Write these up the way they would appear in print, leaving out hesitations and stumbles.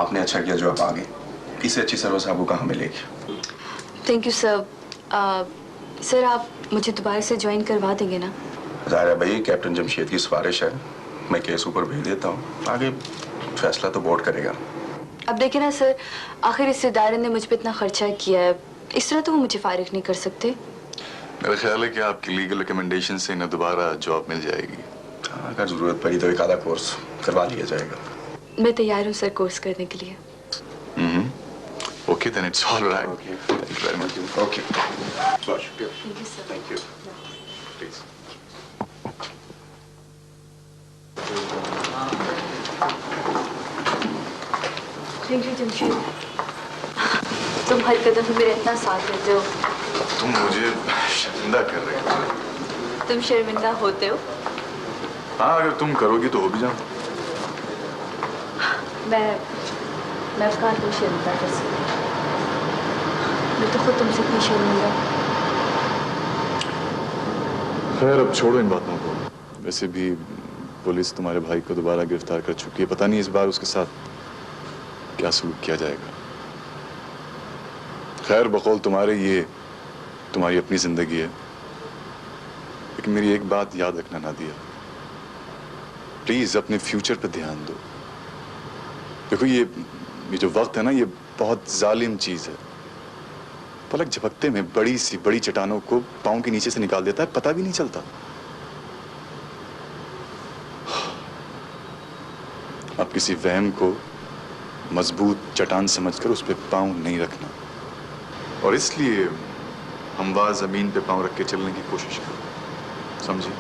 आपने अच्छा किया जो आप आ गए। इससे अच्छी सर्विस आपको कहाँ मिलेगी। Thank you sir. सर आप मुझे दोबारा से ज्वाइन करवा देंगे ना? ज़ाहिर है भाई, कैप्टन जमशेद की सिफारिश है, मैं केस ऊपर भेज देता हूँ, आगे फैसला तो बोर्ड करेगा। अब देखिए ना सर, आखिर इस इदारे ने मुझ पे इतना खर्चा किया है, इस तरह तो वो मुझे फारिग नहीं कर सकते। मेरा ख्याल है कि आपकी लीगल रिकमेंडेशन से इन्हें दोबारा जॉब मिल जाएगी। अगर जरूरत पड़ी तो एक आधा कोर्स करवा लिया जाएगा। मैं तैयार हूँ सर कोर्स करने के लिए। Okay then it's all right. Thank you very much. Okay, बहुत शुक्रिया। Thank you sir. Thank you. Please. Thank you Jamshed, तुम हर कदम पे मेरा इतना साथ देते हो। तुम मुझे शर्मिंदा कर रहे हो। तुम शर्मिंदा होते हो? हाँ, अगर तुम करोगी तो हो भी जाओ। मैं कहाँ तुम शर्मिंदा कर सकती, मैं तो खुद तुमसे इतनी शर्मिंदा। खैर अब छोड़ो इन बातों को। वैसे भी पुलिस तुम्हारे भाई को दोबारा गिरफ्तार कर चुकी है, पता नहीं इस बार उसके साथ क्या सलूक किया जाएगा। खैर बकौल तुम्हारे ये तुम्हारी अपनी जिंदगी है, लेकिन मेरी एक बात याद रखना नादिया, प्लीज अपने फ्यूचर पर ध्यान दो। देखो ये जो वक्त है ना, ये बहुत जालिम चीज है। पलक झपकते में बड़ी चट्टानों को पांव के नीचे से निकाल देता है, पता भी नहीं चलता। अब किसी वहम को मजबूत चट्टान समझकर उस पर पांव नहीं रखना, और इसलिए हमवार जमीन पे पांव रख के चलने की कोशिश करो, समझी?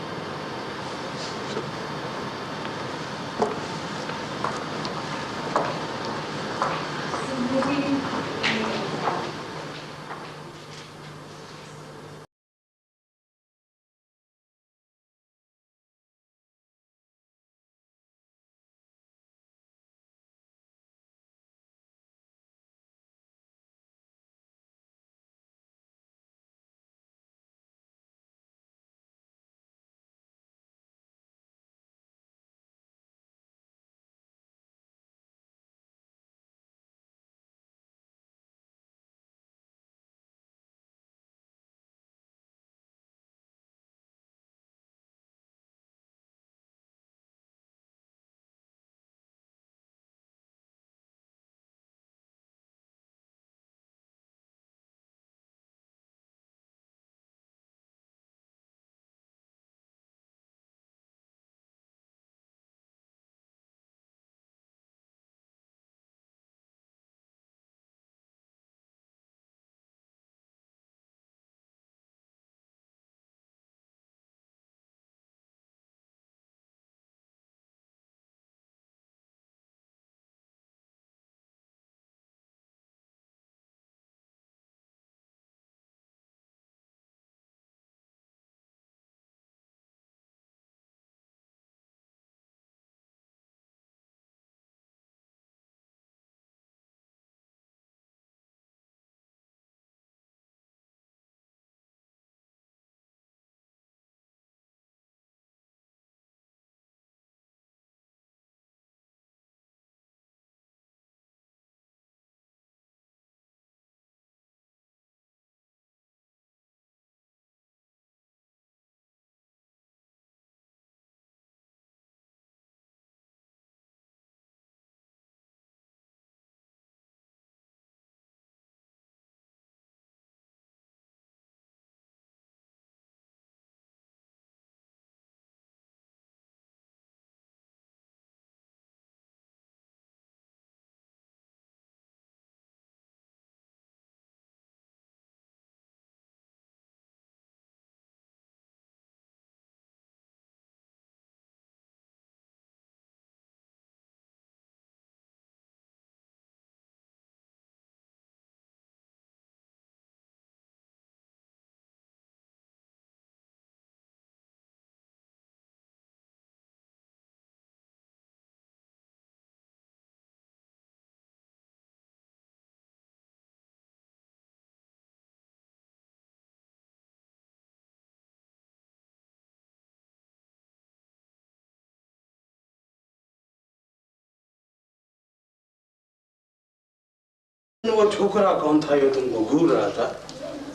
वो छोकरा कौन था ये तुमको घूर रहा था?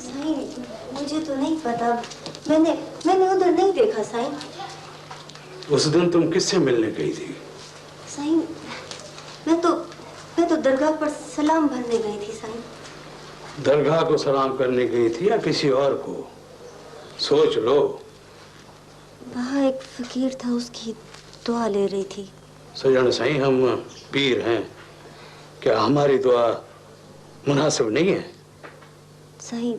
साईं, मुझे तो नहीं पता। मैंने उधर नहीं देखा साईं। उस दिन तुम किससे मिलने गई थी? साईं, मैं तो दरगाह पर सलाम भरने गई थी साईं। दरगाह को सलाम करने गई थी या किसी और को? सोच लो। वहाँ एक फकीर था, उसकी दुआ ले रही थी। सजन साईं, हम पीर हैं, क्या हमारी दुआ मुनासिब नहीं है? साईं,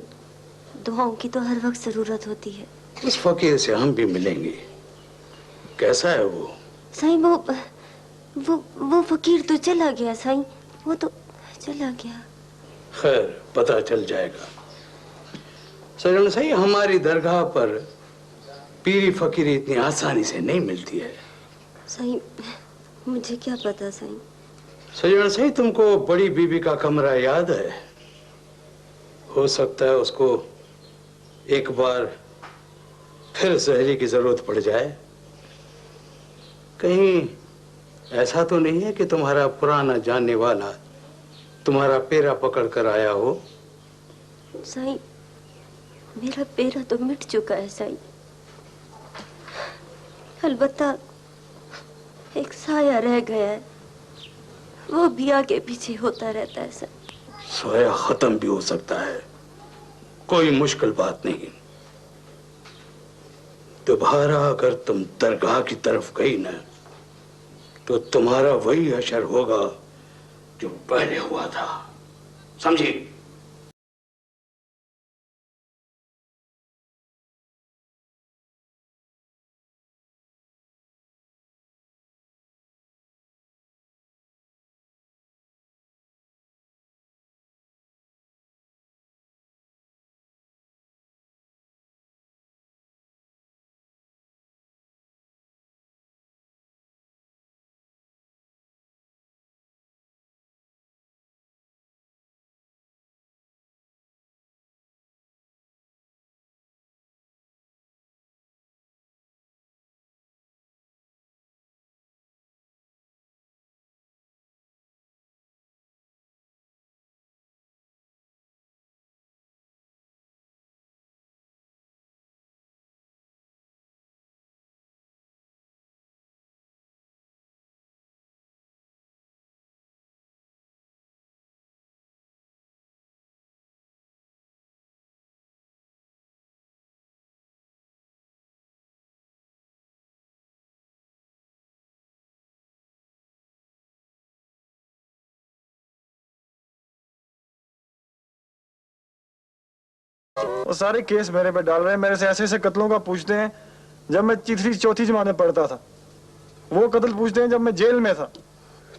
दुआओं की तो हर वक्त जरूरत होती है। उस फकीर से हम भी मिलेंगे। कैसा है वो? साईं, वो फकीर तो चला गया साईं, वो तो चला गया। खैर, पता चल जाएगा। सजन साईं, हमारी दरगाह पर पीरी फकीरी इतनी आसानी से नहीं मिलती है। साईं, मुझे क्या पता साईं। सजन साईं, तुमको बड़ी बीबी का कमरा याद है? हो सकता है उसको एक बार फिर सहरी की जरूरत पड़ जाए। कहीं ऐसा तो नहीं है कि तुम्हारा पुराना जानने वाला तुम्हारा पेरा पकड़ कर आया हो? साईं, मेरा पेरा तो मिट चुका है साईं। अलबत्ता एक साया रह गया है, वो भी आगे पीछे होता रहता है सर। साया खत्म भी हो सकता है, कोई मुश्किल बात नहीं। दोबारा अगर तुम दरगाह की तरफ गई ना, तो तुम्हारा वही असर होगा जो पहले हुआ था, समझी? वो सारे केस मेरे पे डाल रहे हैं, मेरे से ऐसे ऐसे कत्लों का पूछते हैं जब मैं तीसरी चौथी जमात में पढ़ता था। वो कत्ल पूछते हैं जब मैं जेल में था।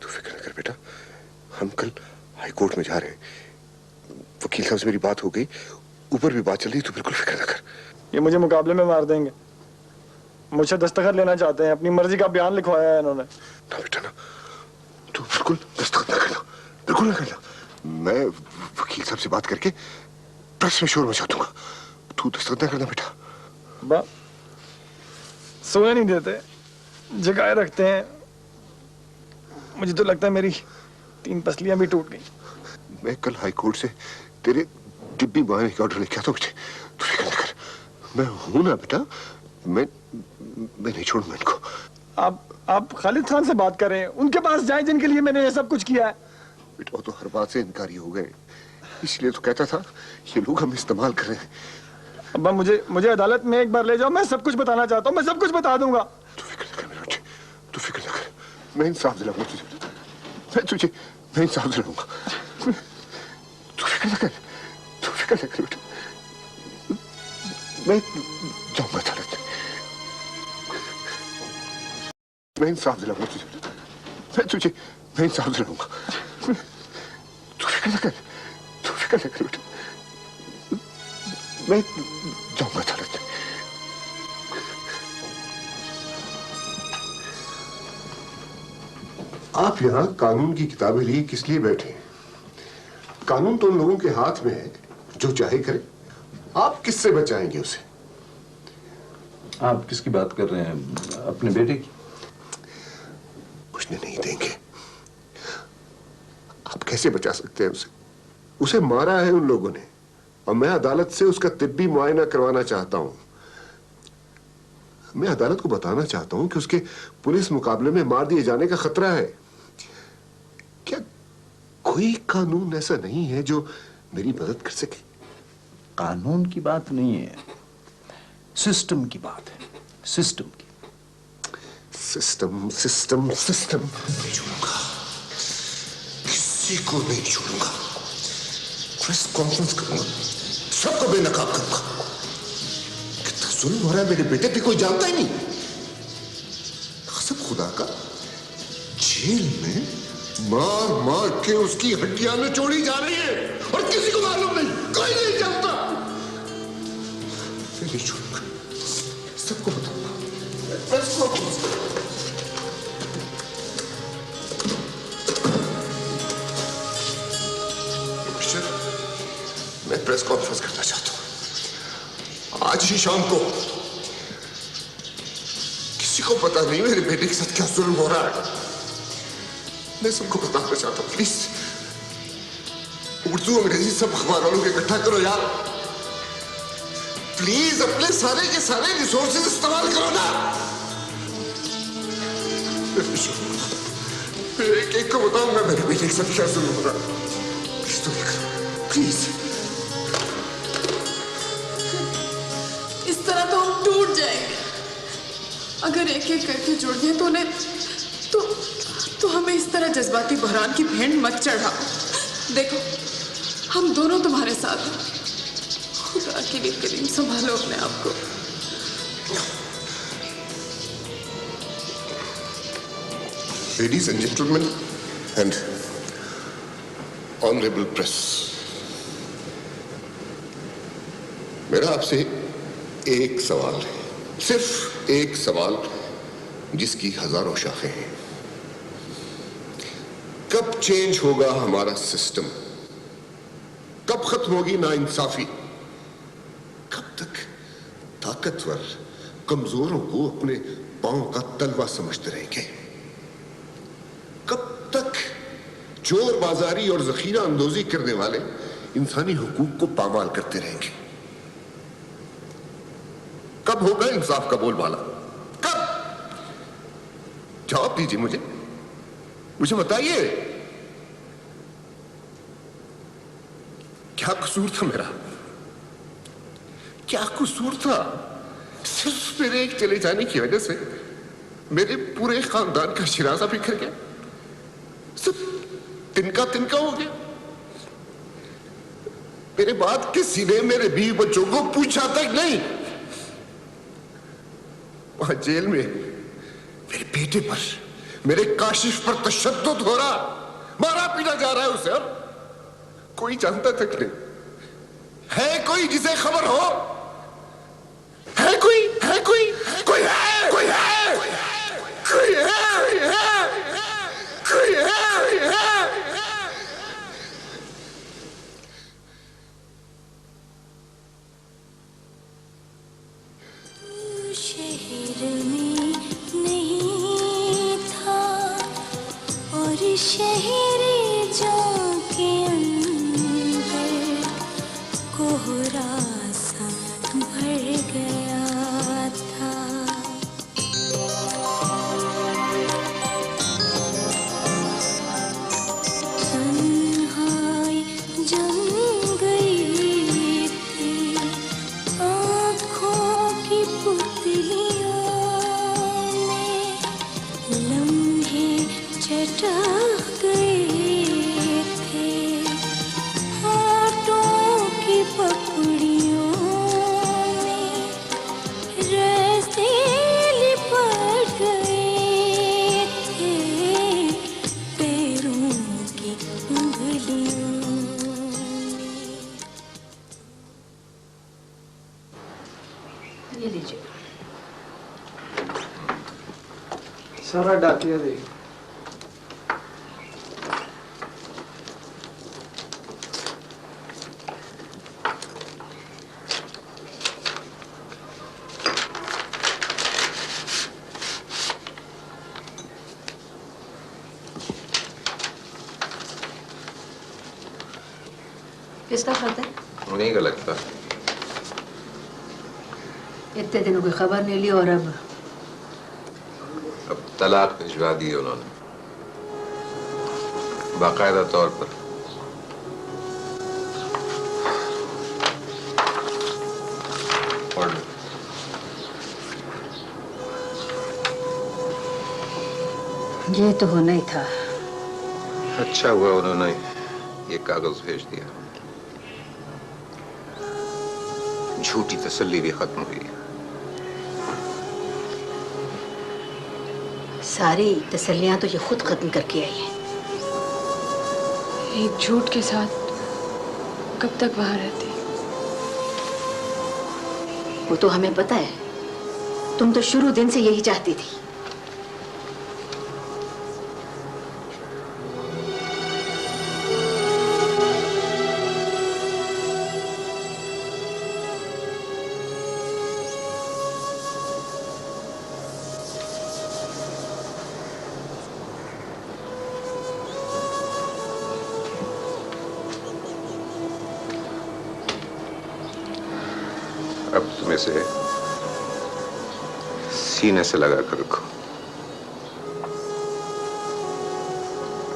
तू फिक्र न कर बेटा, हम कल हाई कोर्ट में जा रहे हैं। वकील साहब से मेरी बात हो गई, ऊपर भी बात चल रही, तू बिल्कुल फिक्र न कर। ये मुझे मुकाबले में मार देंगे। मुझसे दस्तखत लेना चाहते हैं, अपनी मर्जी का बयान लिखवाया है इन्होंने। ना बेटा ना, तू बिल्कुल दस्तखत न करना, बिल्कुल न करना। मैं वकील साहब से बात करके प्रेस में शोर मचा दूंगा। तू दस्तखत न करना बेटा। बा सोने नहीं देते, जगाए रखते हैं। मुझे तो लगता है मेरी 3 पसलियां भी टूट गई। मैं कल हाई कोर्ट से तेरे डिब्बी मारने का ऑर्डर लेके आता हूँ। तू फिक्र न कर, मैं हूं ना बेटा। मैं नहीं छोड़ूंगा इनको। आप खालिद खान से बात करें, उनके पास जाएं जिनके लिए मैंने ये सब कुछ किया है। बेटा वो तो हर बात से इनकारी हो गए, इसलिए तो कहता था ये लोग हम इस्तेमाल कर रहे हैं। अब्बा मुझे अदालत में एक बार ले जाओ, मैं सब कुछ बताना चाहता हूँ, मैं सब कुछ बता दूंगा। तू फिक्र न कर मेरे बच्चे, तू फिक्र न कर। मैं इंसाफ दिलाऊंगा तुझे, मैं इंसाफ दिलाऊंगा। तू फिक्र न कर, तू फिक्र न कर बेटा। मैं जाऊंगा अदालत में, मैं इंसाफ दिलाऊंगा तुझे, मैं इंसाफ दिलाऊंगा। तू फिक्र न कर, तू फिक्र न कर बेटा। मैं जाऊंगा अदालत में। आप यहां कानून की किताबें लिए किस लिए बैठे हैं? कानून तो उन लोगों के हाथ में है जो चाहे करे। आप किससे बचाएंगे उसे? आप किसकी बात कर रहे हैं? अपने बेटे की? बचने नहीं देंगे। आप कैसे बचा सकते हैं उसे? उसे मारा है उन लोगों ने और मैं अदालत से उसका तिब्बी मुआयना करवाना चाहता हूं। मैं अदालत को बताना चाहता हूं कि उसके पुलिस मुकाबले में मार दिए जाने का खतरा है। क्या कोई कानून ऐसा नहीं है जो मेरी मदद कर सके? कानून की बात नहीं है, सिस्टम की बात है, सिस्टम की। सिस्टम सिस्टम सिस्टम नहीं छोड़ूंगा, किसी को नहीं छोड़ूंगा। प्रेस कॉन्फ्रेंस करूंगा, सबको बेनकाब करूंगा। कितना जुल्म हो रहा है मेरे बेटे पे, कोई जानता ही नहीं। कसम खुदा का, जेल में मार मार के उसकी हड्डियां निचोड़ी जा रही है और किसी को मालूम नहीं, कोई नहीं जानता। मैं नहीं छोड़ूंगा, सबको बताऊंगा। प्रेस कॉन्फ्रेंस मैं प्रेस कॉन्फ्रेंस करना चाहता हूं आज ही शाम को। किसी को पता नहीं मेरे बेटे के साथ क्या जुल्म हो रहा है। मैं सबको बताना चाहता हूं। प्लीज उर्दू अंग्रेजी सब अखबार वालों को इकट्ठा करो यार। प्लीज अपने सारे के सारे रिसोर्सेज इस्तेमाल करो ना। एक एक को बताऊंगा मेरे बेटे के साथ क्या जुल्म हो रहा है। प्लीज तो प्लीज। इस तरह तो हम टूट जाएंगे। अगर एक एक करके जुड़ गए तो उन्हें तो हमें इस तरह जज्बाती बहरान की भेंट मत चढ़ा। देखो हम दोनों तुम्हारे साथ हैं। खुदा के लिए करीम संभालो अपने आप को। Ladies and gentlemen and honorable press, मेरा आपसे एक सवाल है, सिर्फ एक सवाल जिसकी हजारों शाखें हैं। कब चेंज होगा हमारा सिस्टम? कब खत्म होगी नाइंसाफी? कब तक ताकतवर कमजोरों को अपने पांव का तलवा समझते रहेंगे? कब तक चोर बाजारी और जखीरा अंदोजी करने वाले इंसानी हुकूक को पामाल करते रहेंगे? कब होगा इंसाफ का बोलबाला? कब? जवाब दीजिए मुझे बताइए। क्या कसूर था मेरा? क्या कसूर था? सिर्फ मेरे एक चले जाने की वजह से मेरे पूरे खानदान का शिराजा बिखर गया, सब तिनका तिनका हो गया। मेरे बाद किसी ने मेरे बीवी बच्चों को पूछा तक नहीं। वहां जेल में मेरे बेटे पर, मेरे काशिफ पर तशद्दुद हो रहा, मारा पीटा जा रहा है उसे, और कोई जानता तक नहीं। है कोई जिसे खबर हो? है कोई? है कोई? कोई है? कोई है? कोई है? कोई है? शहर में नहीं था और शहर जो के अंदर कोहरा सा भर गया था। तन्हाई जम गई थी आँखों की पुतलियों में, लम्हे चटक गए थे हाथों की पकड़ियों में, रस्ते लिपट गए थे पैरों की उंगलियों में। ये लीजिए। सारा डाकिया दे। किसका खत है? उन्हीं का लगता। इतने दिनों की खबर नहीं ली और अब तलाक भिजवा दी उन्होंने, बाकायदा तौर पर। ऑर्डर। ये तो होना ही था। अच्छा हुआ उन्होंने ये कागज भेज दिया, झूठी तसल्ली भी खत्म हुई। सारी तसल्लियां तो ये खुद खत्म करके आई है। एक झूठ के साथ कब तक वहां रहती? वो तो हमें पता है, तुम तो शुरू दिन से यही चाहती थी। अब तुम इसे सीने से लगा कर रखो।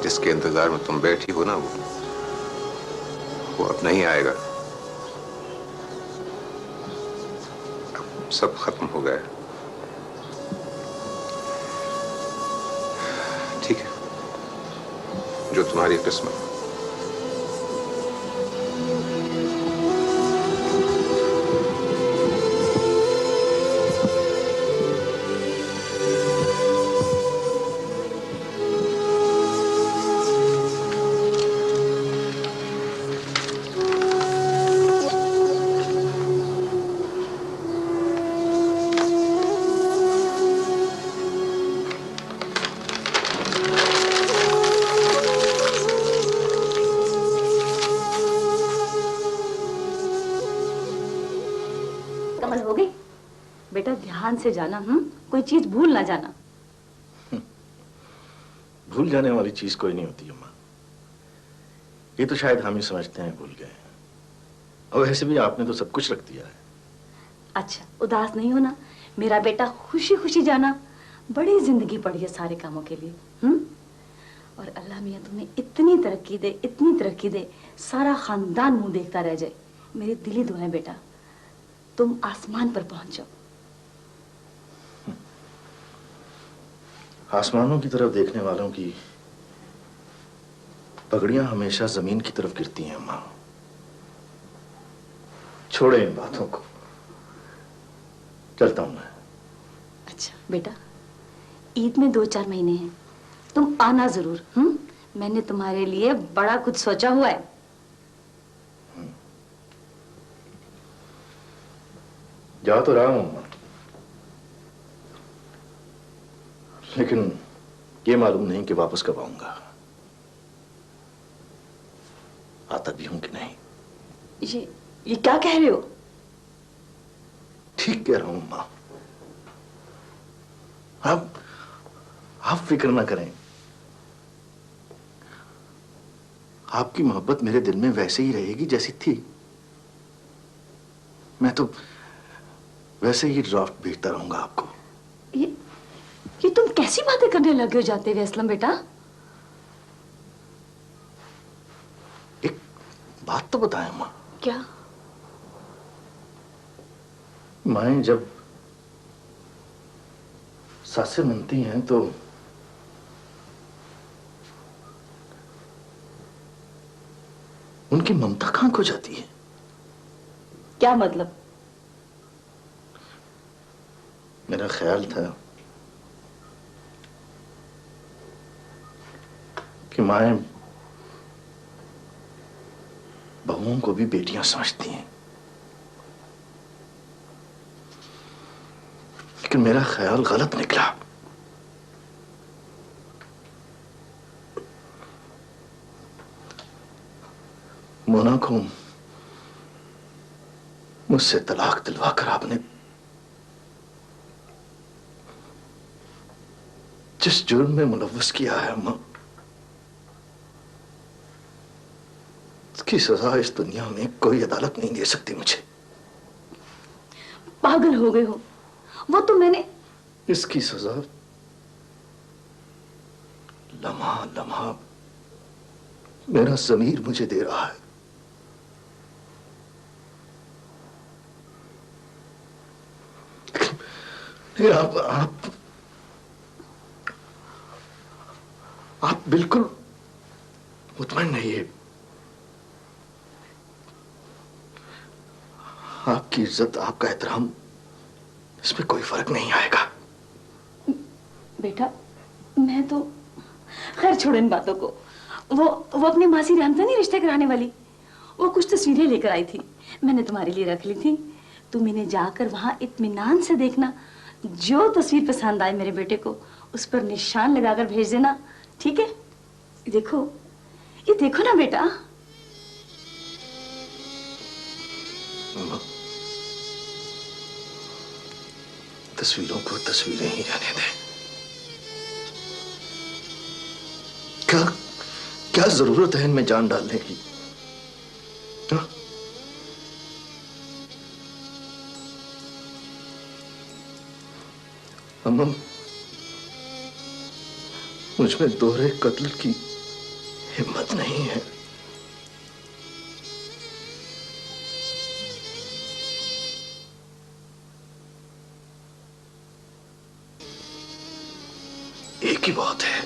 जिसके इंतजार में तुम बैठी हो ना, वो अब नहीं आएगा। अब सब खत्म हो गया। ठीक है, जो तुम्हारी किस्मत। कमल हो गई? बेटा ध्यान से जाना, कोई चीज भूल ना जाना। भूल जाने वाली चीज कोई नहीं होती अम्मा। ये तो शायद हम ही समझते हैं भूल गए, और वैसे भी आपने तो सब कुछ रख दिया है। अच्छा, उदास नहीं होना मेरा बेटा, खुशी खुशी जाना। बड़ी जिंदगी पड़ी है सारे कामों के लिए। और अल्लाह मियाँ तुम्हें इतनी तरक्की दे, इतनी तरक्की दे, सारा खानदान मुंह देखता रह जाए। मेरी दिली दुआ है बेटा, तुम आसमान पर पहुंच जाओ। आसमानों की तरफ देखने वालों की पगड़ियां हमेशा जमीन की तरफ गिरती हैं अम्मा। छोड़े इन बातों को, चलता हूं मैं। अच्छा बेटा, ईद में 2-4 महीने हैं, तुम आना जरूर। मैंने तुम्हारे लिए बड़ा कुछ सोचा हुआ है। जा तो रहा हूं अम्मा, लेकिन ये मालूम नहीं कि वापस कब आऊंगा। आता भी हूं कि नहीं। ये क्या कह रहे हो? ठीक कह रहा हूं अम्मा। आप फिक्र ना करें। आपकी मोहब्बत मेरे दिल में वैसे ही रहेगी जैसी थी। मैं तो वैसे ही ड्राफ्ट भेजता रहूंगा आपको। ये तुम कैसी बातें करने लगे हो जाते हुए असलम बेटा? एक बात तो बताएं अम्मा। क्या? माएं जब सासें मनती हैं तो उनकी ममता कहां खो जाती है? क्या मतलब? मेरा ख्याल था कि माएं बहुओं को भी बेटियां समझती हैं, लेकिन मेरा ख्याल गलत निकला। मोना को मुझसे तलाक दिलवाकर आपने जिस जुर्म में मुलव्वस किया है अम्मा, इसकी सजा इस दुनिया में कोई अदालत नहीं दे सकती मुझे। पागल हो गए हो? वो तो मैंने इसकी सजा लम्हा लम्हा मेरा ज़मीर मुझे दे रहा है। आप बिल्कुल मुतमईन रहिए। आपकी इज्जत, आपका एहतराम, इसमें कोई फर्क नहीं आएगा। बेटा मैं तो खैर छोड़ इन बातों को। वो अपनी मासी रेहम से नहीं रिश्ते कराने वाली, वो कुछ तस्वीरें लेकर आई थी, मैंने तुम्हारे लिए रख ली थी। तुम इन्हें जाकर वहां इत्मीनान से देखना, जो तस्वीर पसंद आए मेरे बेटे को उस पर निशान लगाकर भेज देना, ठीक है? देखो, ये देखो ना बेटा। तस्वीरों को तस्वीरें ही रहने दें। क्या जरूरत है इनमें जान डालने की? हाँ? अम्मा, मुझमें दोहरे कत्ल की हिम्मत नहीं है। एक ही बात है,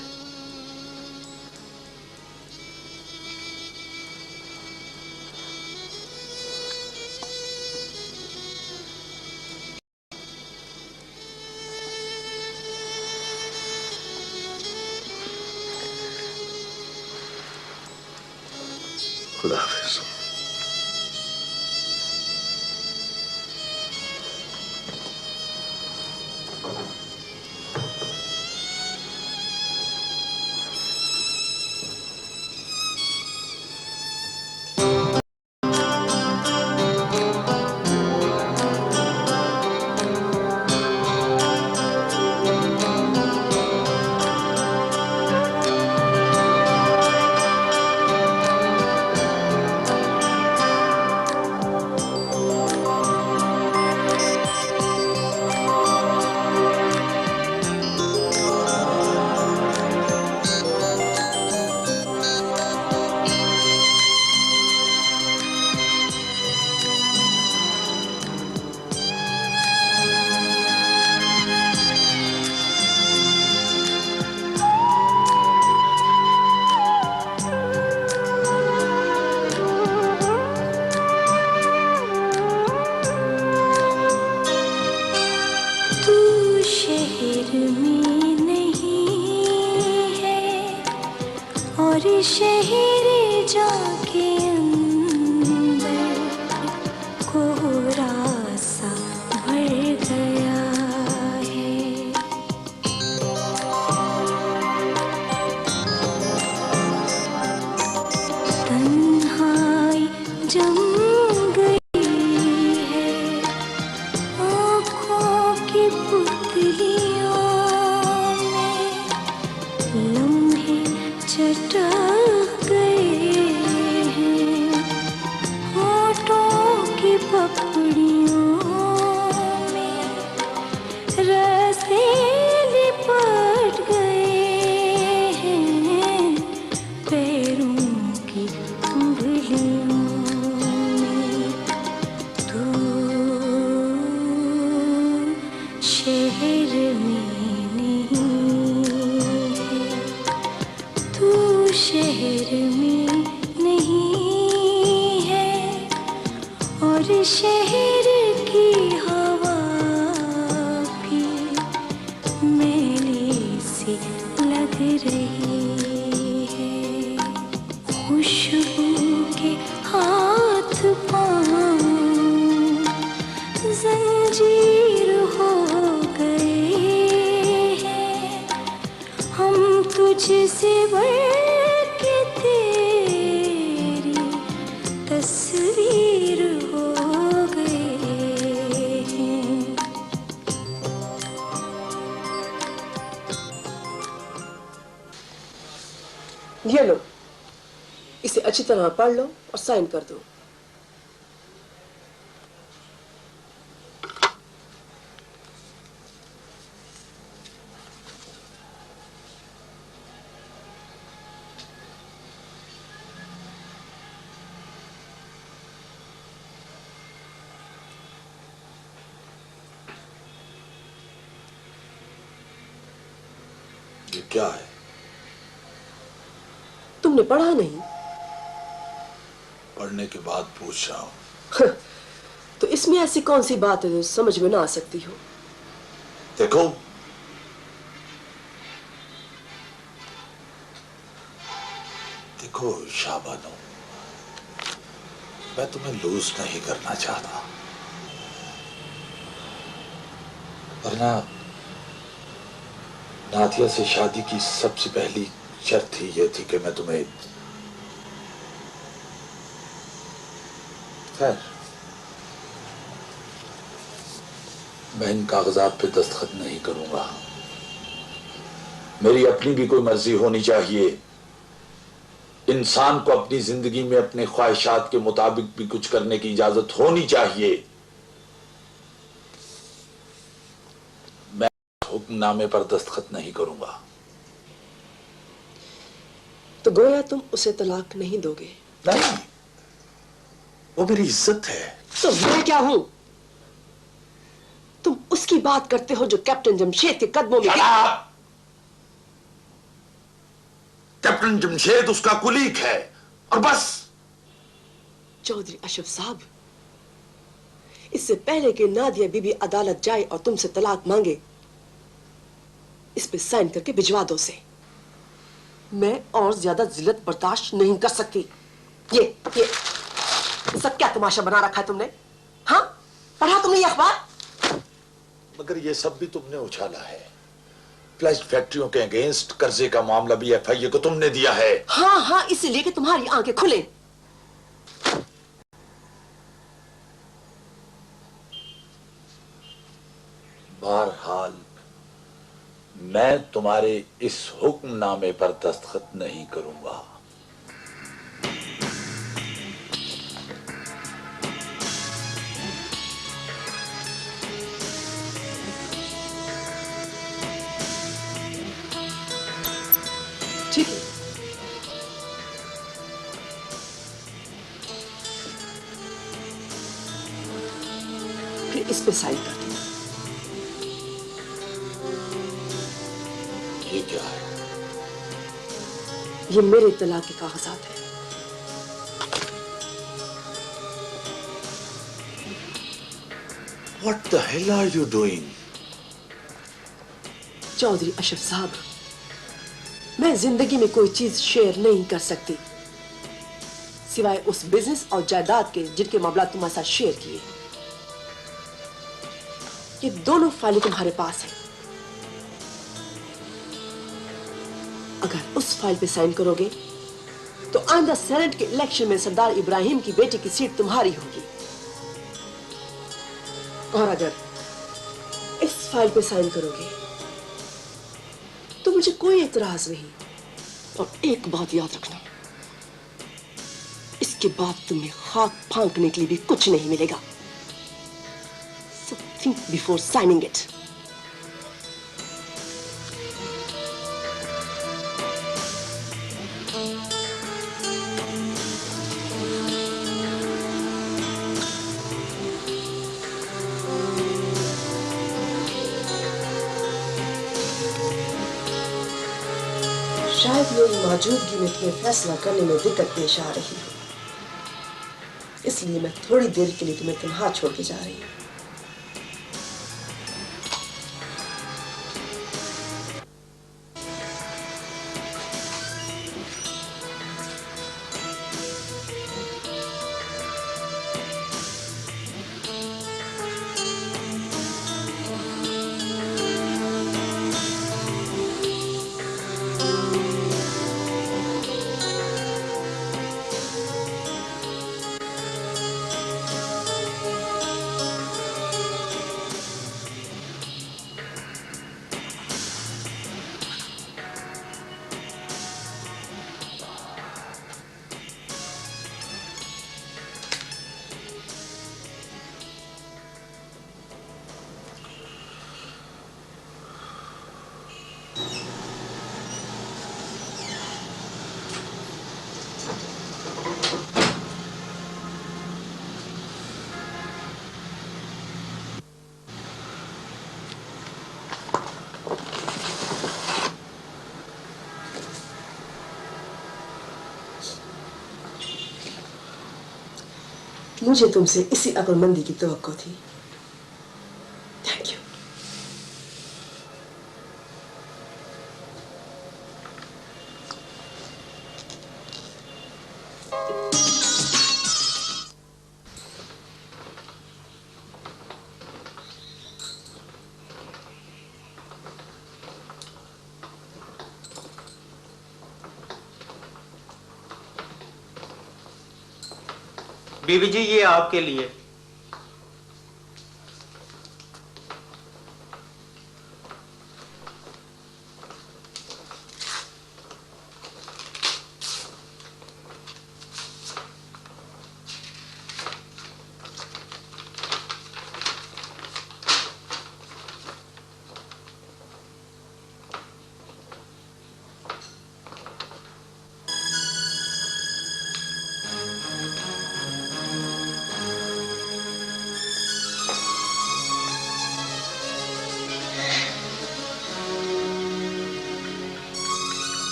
खुदा हाफिज। शहर जाके अंदर कोहरा सा भर गया है। तन्हाई जम गई है आँखों की पुतलियों में, लम्हे चटक गए हैं होठों की पपड़ियों में, रस्ते लिपट गए हैं पैरों की उंगलियों में। तू शहर में नहीं है, तू शहर में नहीं है, और शहर की हवा भी मैली सी लग रही है। खुशबू के हाथ पाँव जंजीर हो गए हैं, हम तुझसे बढ़ के तेरी तस्वीर हो गए हैं। ये लो, इस इसे अच्छी तरह पढ़ लो और साइन कर दो। ये क्या है? तुमने पढ़ा नहीं? पढ़ने के बाद पूछ रहा हूं। तो इसमें ऐसी कौन सी बात है जो समझ में ना आ सकती हो? देखो, देखो शाबानो, मैं तुम्हें लूज नहीं करना चाहता, वरना नादिया से शादी की सबसे पहली शर्त ही यह थी कि मैं तुम्हें, खैर, मैं इन कागजात पे दस्तखत नहीं करूंगा। मेरी अपनी भी कोई मर्जी होनी चाहिए। इंसान को अपनी जिंदगी में अपने ख्वाहिशात के मुताबिक भी कुछ करने की इजाजत होनी चाहिए। मैं हुक्मनामे पर दस्तखत नहीं करूंगा। तो गोया तुम उसे तलाक नहीं दोगे? नहीं, वो मेरी इज्जत है। तो मैं क्या हूं? तुम उसकी बात करते हो जो कैप्टन जमशेद के कदमों में। कैप्टन जमशेद उसका कुलीग है और बस। चौधरी अशरफ साहब, इससे पहले कि नादिया बीबी अदालत जाए और तुमसे तलाक मांगे, इस पे साइन करके भिजवा दो उसे। मैं और ज्यादा जिल्लत बर्दाश्त नहीं कर सकती। ये सब क्या तमाशा बना रखा है तुमने? हाँ, पढ़ा तुमने ये अखबार? मगर ये सब भी तुमने उछाला है। फ्लैश फैक्ट्रियों के अगेंस्ट कर्जे का मामला भी एफआईए को तुमने दिया है। हाँ हाँ, इसीलिए कि तुम्हारी आंखें खुले। बहरहाल मैं तुम्हारे इस हुक्मनामे पर दस्तखत नहीं करूंगा। ठीक है। फिर इस पे साइन कर देना। ये क्या है? ये मेरे तलाक के कागजात है। What the hell are you doing? Chaudhary Ashraf साहब, मैं जिंदगी में कोई चीज शेयर नहीं कर सकती सिवाय उस बिजनेस और जायदाद के जिनके मामला तुम्हारे साथ शेयर किए। ये दोनों फाइलें तुम्हारे पास हैं। अगर उस फाइल पे साइन करोगे तो आइंदा सेनेट के इलेक्शन में सरदार इब्राहिम की बेटी की सीट तुम्हारी होगी। और अगर इस फाइल पे साइन करोगे तो मुझे कोई एतराज नहीं। और एक बात याद रखना, इसके बाद तुम्हें खाक फांकने के लिए भी कुछ नहीं मिलेगा। So think before signing it. शायद मेरी मौजूदगी में तुम्हें फैसला करने में दिक्कत पेश आ रही हो, इसलिए मैं थोड़ी देर के लिए तुम्हें तन्हा छोड़ के जा रही हूँ। मुझे तुमसे इसी अक्लमंदी की तवक्को थी। Thank you. बीबी जी, ये आपके लिए।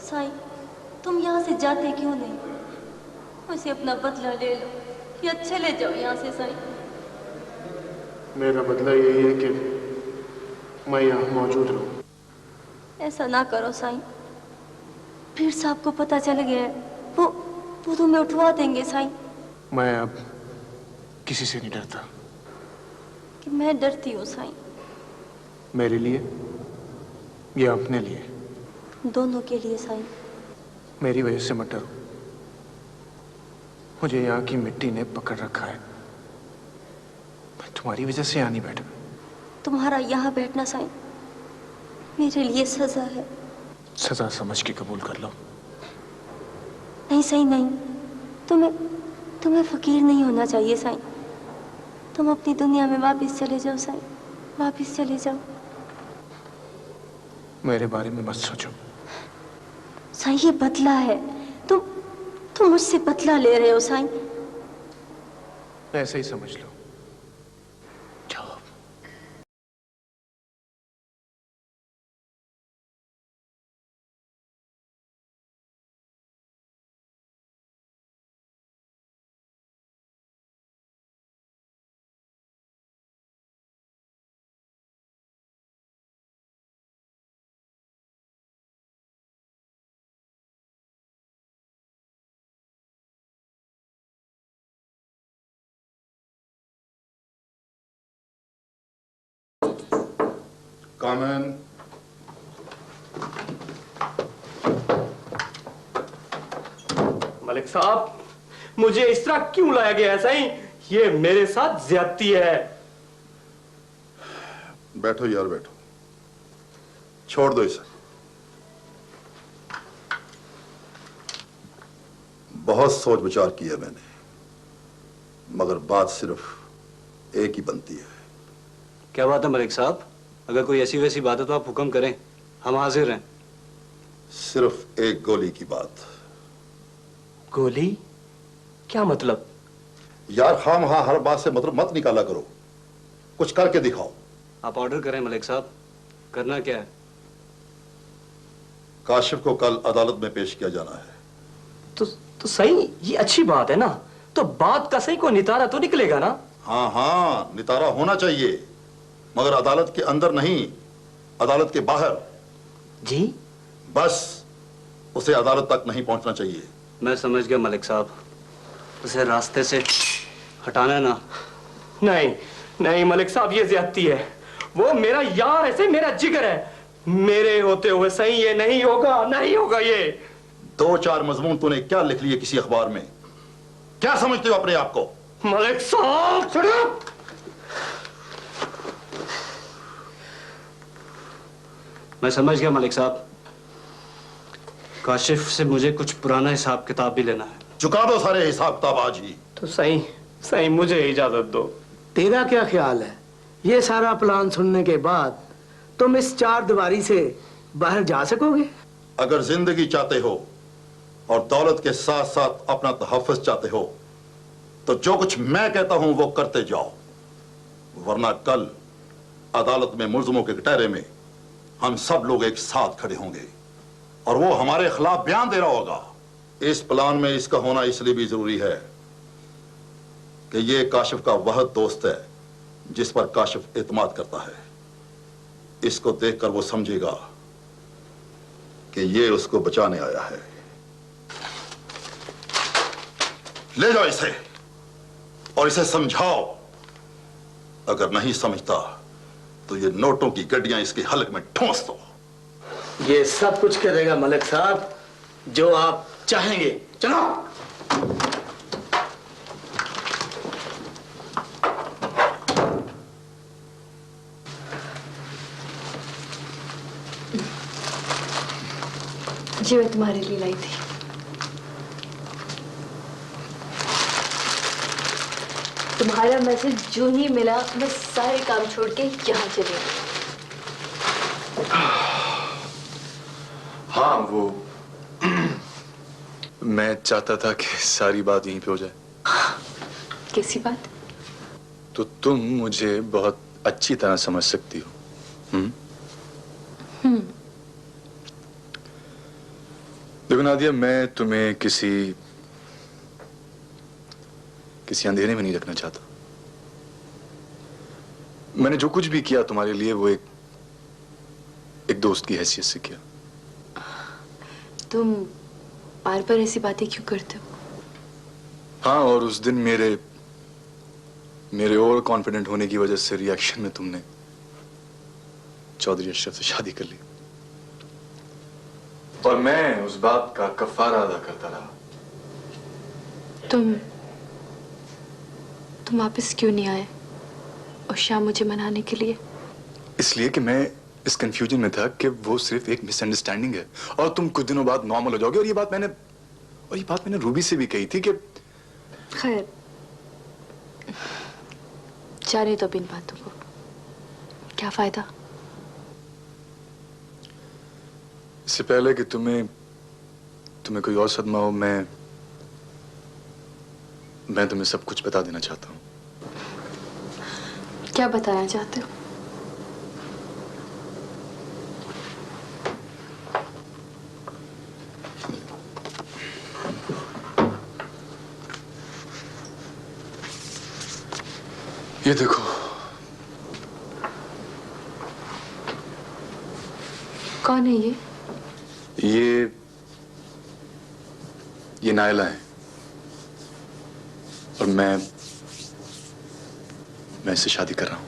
साईं, तुम यहाँ से जाते क्यों नहीं? मुझे अपना बदला ले लो या चले जाओ यहाँ से साईं। मेरा बदला यही है कि मैं यहाँ मौजूद रहूं। ऐसा ना करो साईं, पीर साहब को पता चल गया है, वो तुम्हें उठवा देंगे साईं। मैं अब किसी से नहीं डरता। कि मैं डरती हूँ साईं। मेरे लिए या अपने लिए? दोनों के लिए साईं। मेरी वजह से मत डरो। मुझे यहाँ की मिट्टी ने पकड़ रखा है। मैं तुम्हारी वजह से यहाँ नहीं बैठा। तुम्हारा यहाँ बैठना साईं मेरे लिए सजा है। सजा समझ के कबूल कर लो। नहीं साईं नहीं, तुम्हें फकीर नहीं होना चाहिए साईं। तुम अपनी दुनिया में वापस चले जाओ साईं, वापस चले जाओ। मेरे बारे में मत सोचो साईं, ये बदला है। तुम मुझसे बदला ले रहे हो साईं। ऐसे ही समझ लो। जाओ। Come in. मलिक साहब, मुझे इस तरह क्यों लाया गया है साईं? ये मेरे साथ ज्यादती है। बैठो यार बैठो, छोड़ दो इसे। बहुत सोच विचार किया मैंने, मगर बात सिर्फ एक ही बनती है। क्या बात है मलिक साहब? अगर कोई ऐसी वैसी बात है तो आप हुक्म करें, हम हाजिर हैं। सिर्फ एक गोली की बात। गोली? क्या मतलब? यार खाम हाँ हर बात से मतलब मत निकाला करो, कुछ करके दिखाओ। आप ऑर्डर करें मलिक साहब, करना क्या है? काशिफ को कल अदालत में पेश किया जाना है। तो सही, ये अच्छी बात है ना। तो बात का सही को नितारा तो निकलेगा ना? हाँ हाँ, नितारा होना चाहिए, मगर अदालत के अंदर नहीं, अदालत के बाहर। जी? बस उसे अदालत तक नहीं पहुंचना चाहिए। मैं समझ गया मलिक साहब, उसे रास्ते से हटाना ना। नहीं नहीं मलिक साहब, ये ज्यादती है। वो मेरा यार ऐसे मेरा जिगर है। मेरे होते हुए सही ये नहीं होगा, नहीं होगा ये। 2-4 मजमून तूने क्या लिख लिए किसी अखबार में? क्या समझते हो अपने आप को? मलिक साहब, मैं समझ गया मलिक साहब। काशिफ से मुझे कुछ पुराना हिसाब किताब भी लेना है। चुका दो सारे हिसाब किताब आज ही। तो सही मुझे इजाजत दो। तेरा क्या ख्याल है, ये सारा प्लान सुनने के बाद तुम इस 4 दीवारी से बाहर जा सकोगे? अगर जिंदगी चाहते हो और दौलत के साथ साथ अपना तहफ्फुज़ चाहते हो तो जो कुछ मैं कहता हूं वो करते जाओ, वरना कल अदालत में मुल्ज़िमों के कटहरे में हम सब लोग एक साथ खड़े होंगे और वो हमारे खिलाफ बयान दे रहा होगा। इस प्लान में इसका होना इसलिए भी जरूरी है कि ये काशिफ का वह दोस्त है जिस पर काशिफ एतमाद करता है। इसको देखकर वो समझेगा कि ये उसको बचाने आया है। ले जाओ इसे और इसे समझाओ। अगर नहीं समझता तो ये नोटों की गड्डियां इसके हलक में ठोंस दो। ये सब कुछ करेगा मलिक साहब जो आप चाहेंगे। चलो। जी मैं तुम्हारे लिए लाई थी। तुम्हारा मैसेज जो ही मिला मैं सारे काम छोड़ के यहाँ चली आई। हाँ, वो मैं चाहता था कि सारी बात यहीं पे हो जाए। कैसी बात? तो तुम मुझे बहुत अच्छी तरह समझ सकती हो। देखो नादिया, मैं तुम्हें किसी अंधेरे में नहीं रखना चाहता। मैंने जो कुछ भी किया तुम्हारे लिए वो एक दोस्त की हैसियत से किया। तुम बार बार ऐसी बातें क्यों करते हो? हाँ, और उस दिन मेरे ओवर कॉन्फिडेंट होने की वजह से रिएक्शन में तुमने चौधरी अशरफ से शादी कर ली और मैं उस बात का कफारा अदा करता रहा। तुम वापस क्यों नहीं आए और शाम मुझे मनाने के लिए? इसलिए कि मैं इस कंफ्यूजन में था कि वो सिर्फ एक मिसअंडरस्टैंडिंग है और तुम कुछ दिनों बाद नॉर्मल हो जाओगे। और ये बात मैंने रूबी से भी कही थी कि खैर जाने दो बिन बातों को, क्या फायदा। इससे पहले कि तुम्हें कोई और सदमा हो, मैं तुम्हें सब कुछ बता देना चाहता हूँ। क्या बताना चाहते हो? ये देखो। कौन है ये? ये नायला है और मैं इससे शादी कर रहा हूं।